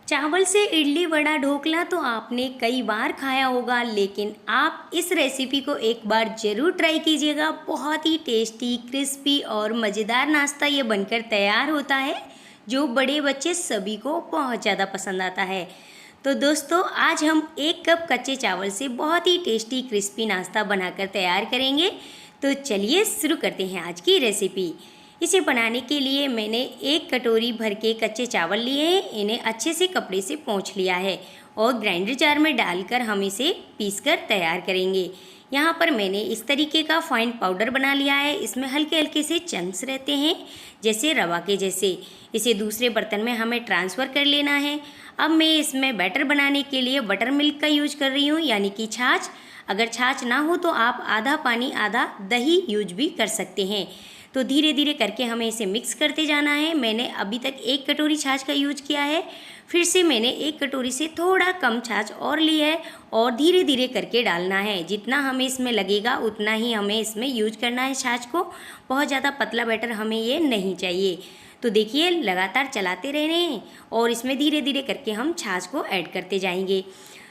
चावल से इडली वड़ा ढोकला तो आपने कई बार खाया होगा, लेकिन आप इस रेसिपी को एक बार ज़रूर ट्राई कीजिएगा। बहुत ही टेस्टी, क्रिस्पी और मज़ेदार नाश्ता ये बनकर तैयार होता है, जो बड़े बच्चे सभी को बहुत ज़्यादा पसंद आता है। तो दोस्तों, आज हम 1 कप कच्चे चावल से बहुत ही टेस्टी क्रिस्पी नाश्ता बनाकर तैयार करेंगे। तो चलिए शुरू करते हैं आज की रेसिपी। इसे बनाने के लिए मैंने 1 कटोरी भर के कच्चे चावल लिए हैं। इन्हें अच्छे से कपड़े से पोंछ लिया है और ग्राइंडर जार में डालकर हम इसे पीसकर तैयार करेंगे। यहाँ पर मैंने इस तरीके का फाइन पाउडर बना लिया है। इसमें हल्के हल्के से चंक्स रहते हैं, जैसे रवा के जैसे। इसे दूसरे बर्तन में हमें ट्रांसफ़र कर लेना है। अब मैं इसमें बैटर बनाने के लिए बटर मिल्क का यूज कर रही हूँ, यानी कि छाछ। अगर छाछ ना हो तो आप आधा पानी आधा दही यूज भी कर सकते हैं। तो धीरे धीरे करके हमें इसे मिक्स करते जाना है। मैंने अभी तक 1 कटोरी छाछ का यूज किया है, फिर से मैंने 1 कटोरी से थोड़ा कम छाछ और ली है और धीरे धीरे करके डालना है। जितना हमें इसमें लगेगा उतना ही हमें इसमें यूज करना है छाछ को। बहुत ज़्यादा पतला बैटर हमें ये नहीं चाहिए। तो देखिए, लगातार चलाते रहने हैं और इसमें धीरे धीरे करके हम छाछ को ऐड करते जाएंगे।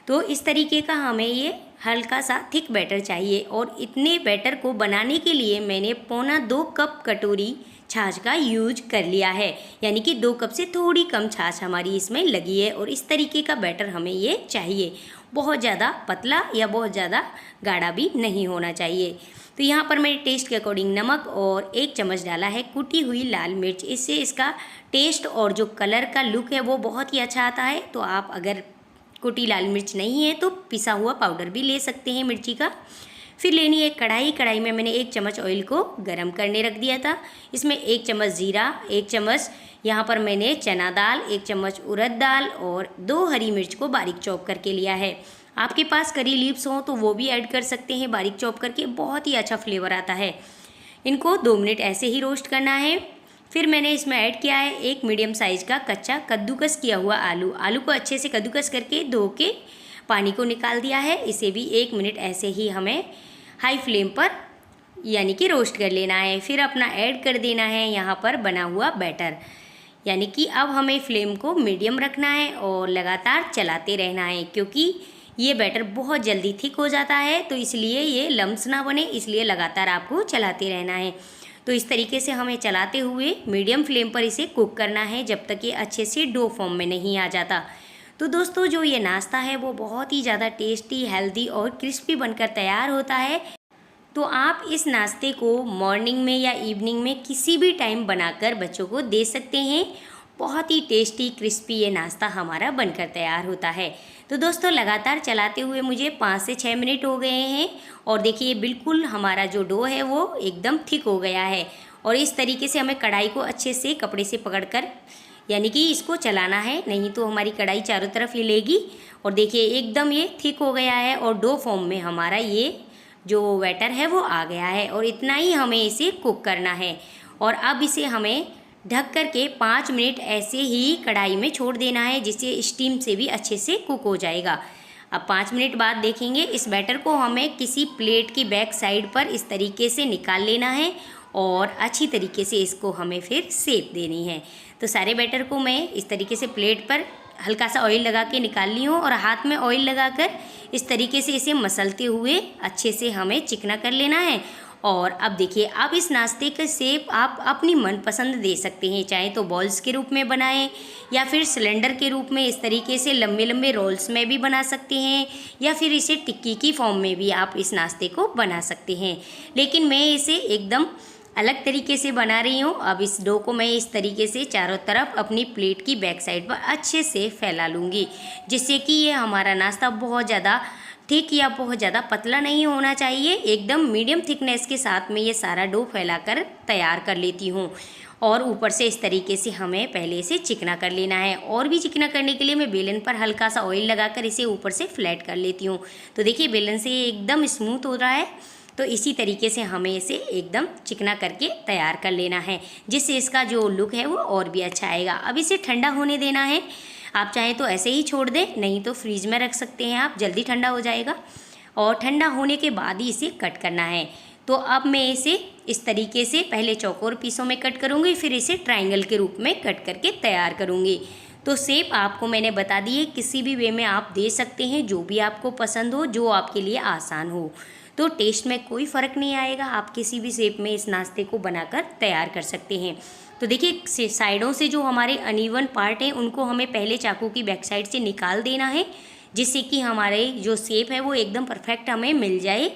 तो इस तरीके का हमें ये हल्का सा थिक बैटर चाहिए और इतने बैटर को बनाने के लिए मैंने 1.25 कप कटोरी छाछ का यूज कर लिया है, यानी कि 2 कप से थोड़ी कम छाछ हमारी इसमें लगी है। और इस तरीके का बैटर हमें ये चाहिए, बहुत ज़्यादा पतला या बहुत ज़्यादा गाढ़ा भी नहीं होना चाहिए। तो यहाँ पर मैंने टेस्ट के अकॉर्डिंग नमक और 1 चम्मच डाला है कुटी हुई लाल मिर्च। इससे इसका टेस्ट और जो कलर का लुक है वो बहुत ही अच्छा आता है। तो आप अगर कुटी लाल मिर्च नहीं है तो पिसा हुआ पाउडर भी ले सकते हैं मिर्ची का। फिर लेनी है कढ़ाई। कढ़ाई में मैंने 1 चम्मच ऑयल को गरम करने रख दिया था। इसमें 1 चम्मच जीरा, 1 चम्मच यहाँ पर मैंने चना दाल, 1 चम्मच उड़द दाल और 2 हरी मिर्च को बारीक चॉप करके लिया है। आपके पास करी लीव्स हो तो वो भी ऐड कर सकते हैं बारीक चॉप करके, बहुत ही अच्छा फ्लेवर आता है। इनको 2 मिनट ऐसे ही रोस्ट करना है। फिर मैंने इसमें ऐड किया है 1 मीडियम साइज़ का कच्चा कद्दूकस किया हुआ आलू। आलू को अच्छे से कद्दूकस करके धो के पानी को निकाल दिया है। इसे भी 1 मिनट ऐसे ही हमें हाई फ्लेम पर यानी कि रोस्ट कर लेना है। फिर अपना ऐड कर देना है यहाँ पर बना हुआ बैटर, यानी कि अब हमें फ्लेम को मीडियम रखना है और लगातार चलाते रहना है, क्योंकि ये बैटर बहुत जल्दी थिक हो जाता है। तो इसलिए ये लम्स ना बने, इसलिए लगातार आपको चलाते रहना है। तो इस तरीके से हमें चलाते हुए मीडियम फ्लेम पर इसे कुक करना है जब तक ये अच्छे से डो फॉर्म में नहीं आ जाता। तो दोस्तों, जो ये नाश्ता है वो बहुत ही ज़्यादा टेस्टी, हेल्दी और क्रिस्पी बनकर तैयार होता है। तो आप इस नाश्ते को मॉर्निंग में या इवनिंग में किसी भी टाइम बनाकर बच्चों को दे सकते हैं। बहुत ही टेस्टी, क्रिस्पी ये नाश्ता हमारा बनकर तैयार होता है। तो दोस्तों, लगातार चलाते हुए मुझे 5 से 6 मिनट हो गए हैं और देखिए बिल्कुल हमारा जो डो है वो एकदम थिक हो गया है। और इस तरीके से हमें कढ़ाई को अच्छे से कपड़े से पकड़कर यानी कि इसको चलाना है, नहीं तो हमारी कढ़ाई चारों तरफ हिलेगी। और देखिए एकदम ये थिक हो गया है और डो फॉर्म में हमारा ये जो बैटर है वो आ गया है। और इतना ही हमें इसे कुक करना है। और अब इसे हमें ढक कर के 5 मिनट ऐसे ही कढ़ाई में छोड़ देना है, जिससे स्टीम से भी अच्छे से कुक हो जाएगा। अब 5 मिनट बाद देखेंगे। इस बैटर को हमें किसी प्लेट की बैक साइड पर इस तरीके से निकाल लेना है और अच्छी तरीके से इसको हमें फिर सेक देनी है। तो सारे बैटर को मैं इस तरीके से प्लेट पर हल्का सा ऑयल लगा के निकाल ली हूँ और हाथ में ऑयल लगाकर इस तरीके से इसे मसलते हुए अच्छे से हमें चिकना कर लेना है। और अब देखिए, अब इस नाश्ते का शेप आप अपनी मनपसंद दे सकते हैं, चाहे तो बॉल्स के रूप में बनाएं या फिर सिलेंडर के रूप में इस तरीके से लंबे लंबे रोल्स में भी बना सकते हैं, या फिर इसे टिक्की की फॉर्म में भी आप इस नाश्ते को बना सकते हैं। लेकिन मैं इसे एकदम अलग तरीके से बना रही हूँ। अब इस डो को मैं इस तरीके से चारों तरफ अपनी प्लेट की बैक साइड पर अच्छे से फैला लूँगी, जिससे कि ये हमारा नाश्ता बहुत ज़्यादा थिक या बहुत ज़्यादा पतला नहीं होना चाहिए। एकदम मीडियम थिकनेस के साथ में ये सारा डो फैलाकर तैयार कर लेती हूँ। और ऊपर से इस तरीके से हमें पहले से चिकना कर लेना है। और भी चिकना करने के लिए मैं बेलन पर हल्का सा ऑयल लगाकर इसे ऊपर से फ्लैट कर लेती हूँ। तो देखिए, बेलन से ये एकदम स्मूथ हो रहा है। तो इसी तरीके से हमें इसे एकदम चिकना करके तैयार कर लेना है, जिससे इसका जो लुक है वो और भी अच्छा आएगा। अब इसे ठंडा होने देना है। आप चाहें तो ऐसे ही छोड़ दें, नहीं तो फ्रीज में रख सकते हैं आप, जल्दी ठंडा हो जाएगा। और ठंडा होने के बाद ही इसे कट करना है। तो अब मैं इसे इस तरीके से पहले चौकोर पीसों में कट करूँगी, फिर इसे ट्रायंगल के रूप में कट करके तैयार करूँगी। तो शेप आपको मैंने बता दी है, किसी भी वे में आप दे सकते हैं, जो भी आपको पसंद हो, जो आपके लिए आसान हो। तो टेस्ट में कोई फ़र्क नहीं आएगा, आप किसी भी शेप में इस नाश्ते को बनाकर तैयार कर सकते हैं। तो देखिए साइडों से जो हमारे अनइवन पार्ट हैं उनको हमें पहले चाकू की बैक साइड से निकाल देना है, जिससे कि हमारे जो शेप है वो एकदम परफेक्ट हमें मिल जाए।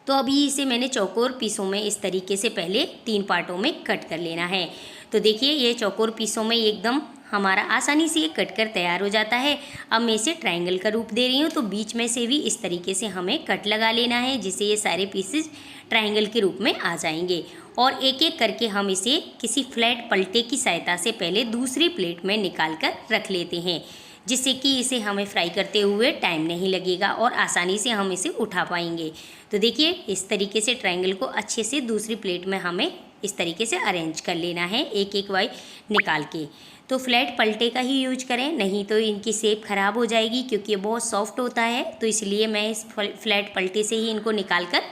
तो अभी इसे मैंने चौकोर पीसों में इस तरीके से पहले 3 पार्टों में कट कर लेना है। तो देखिए ये चौकोर पीसों में एकदम हमारा आसानी से ये कट कर तैयार हो जाता है। अब मैं इसे ट्रायंगल का रूप दे रही हूँ, तो बीच में से भी इस तरीके से हमें कट लगा लेना है, जिससे ये सारे पीसेस ट्रायंगल के रूप में आ जाएंगे। और एक एक करके हम इसे किसी फ्लैट पलटे की सहायता से पहले दूसरी प्लेट में निकाल कर रख लेते हैं, जिससे कि इसे हमें फ्राई करते हुए टाइम नहीं लगेगा और आसानी से हम इसे उठा पाएंगे। तो देखिए इस तरीके से ट्रायंगल को अच्छे से दूसरी प्लेट में हमें इस तरीके से अरेंज कर लेना है, एक एक वाई निकाल के। तो फ्लैट पलटे का ही यूज करें, नहीं तो इनकी शेप ख़राब हो जाएगी, क्योंकि ये बहुत सॉफ्ट होता है। तो इसलिए मैं इस फ्लैट पलटे से ही इनको निकाल कर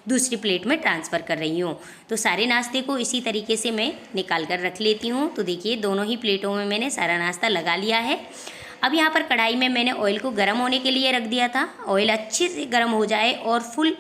दूसरी प्लेट में ट्रांसफ़र कर रही हूँ। तो सारे नाश्ते को इसी तरीके से मैं निकाल कर रख लेती हूँ। तो देखिए दोनों ही प्लेटों में मैंने सारा नाश्ता लगा लिया है। अब यहाँ पर कढ़ाई में मैंने ऑयल को गर्म होने के लिए रख दिया था। ऑयल अच्छे से गर्म हो जाए और फुल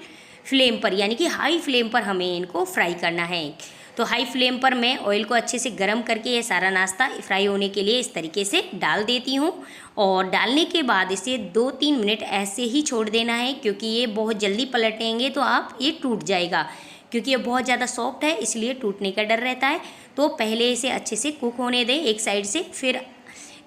फ्लेम पर, यानी कि हाई फ्लेम पर हमें इनको फ्राई करना है। तो हाई फ्लेम पर मैं ऑयल को अच्छे से गर्म करके ये सारा नाश्ता फ्राई होने के लिए इस तरीके से डाल देती हूँ। और डालने के बाद इसे 2-3 मिनट ऐसे ही छोड़ देना है, क्योंकि ये बहुत जल्दी पलटेंगे तो आप ये टूट जाएगा, क्योंकि ये बहुत ज़्यादा सॉफ्ट है, इसलिए टूटने का डर रहता है। तो पहले इसे अच्छे से कुक होने दें एक साइड से, फिर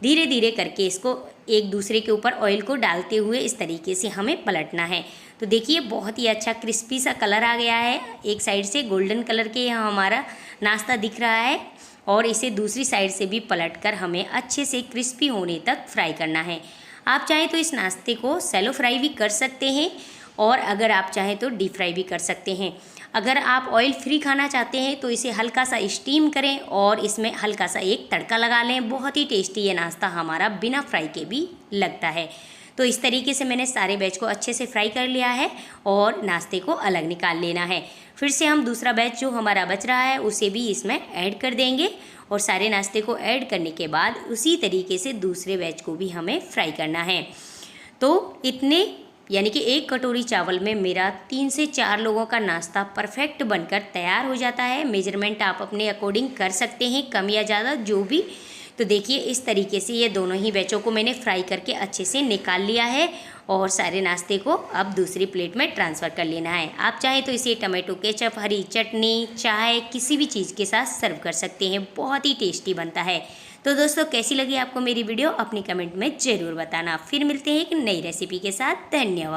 धीरे धीरे करके इसको एक दूसरे के ऊपर ऑयल को डालते हुए इस तरीके से हमें पलटना है। तो देखिए बहुत ही अच्छा क्रिस्पी सा कलर आ गया है, एक साइड से गोल्डन कलर के यहाँ हमारा नाश्ता दिख रहा है, और इसे दूसरी साइड से भी पलटकर हमें अच्छे से क्रिस्पी होने तक फ्राई करना है। आप चाहें तो इस नाश्ते को सैलो फ्राई भी कर सकते हैं, और अगर आप चाहें तो डीप फ्राई भी कर सकते हैं। अगर आप ऑयल फ्री खाना चाहते हैं तो इसे हल्का सा स्टीम करें और इसमें हल्का सा एक तड़का लगा लें। बहुत ही टेस्टी ये नाश्ता हमारा बिना फ्राई के भी लगता है। तो इस तरीके से मैंने सारे बैच को अच्छे से फ्राई कर लिया है और नाश्ते को अलग निकाल लेना है। फिर से हम दूसरा बैच जो हमारा बच रहा है उसे भी इसमें ऐड कर देंगे, और सारे नाश्ते को ऐड करने के बाद उसी तरीके से दूसरे बैच को भी हमें फ्राई करना है। तो इतने यानी कि 1 कटोरी चावल में मेरा 3 से 4 लोगों का नाश्ता परफेक्ट बनकर तैयार हो जाता है। मेजरमेंट आप अपने अकॉर्डिंग कर सकते हैं, कम या ज़्यादा जो भी। तो देखिए इस तरीके से ये दोनों ही बैचों को मैंने फ्राई करके अच्छे से निकाल लिया है, और सारे नाश्ते को अब दूसरी प्लेट में ट्रांसफ़र कर लेना है। आप चाहें तो इसे टमाटो केचप, हरी चटनी, चाय, किसी भी चीज़ के साथ सर्व कर सकते हैं। बहुत ही टेस्टी बनता है। तो दोस्तों कैसी लगी आपको मेरी वीडियो अपनी कमेंट में ज़रूर बताना। फिर मिलते हैं एक नई रेसिपी के साथ। धन्यवाद।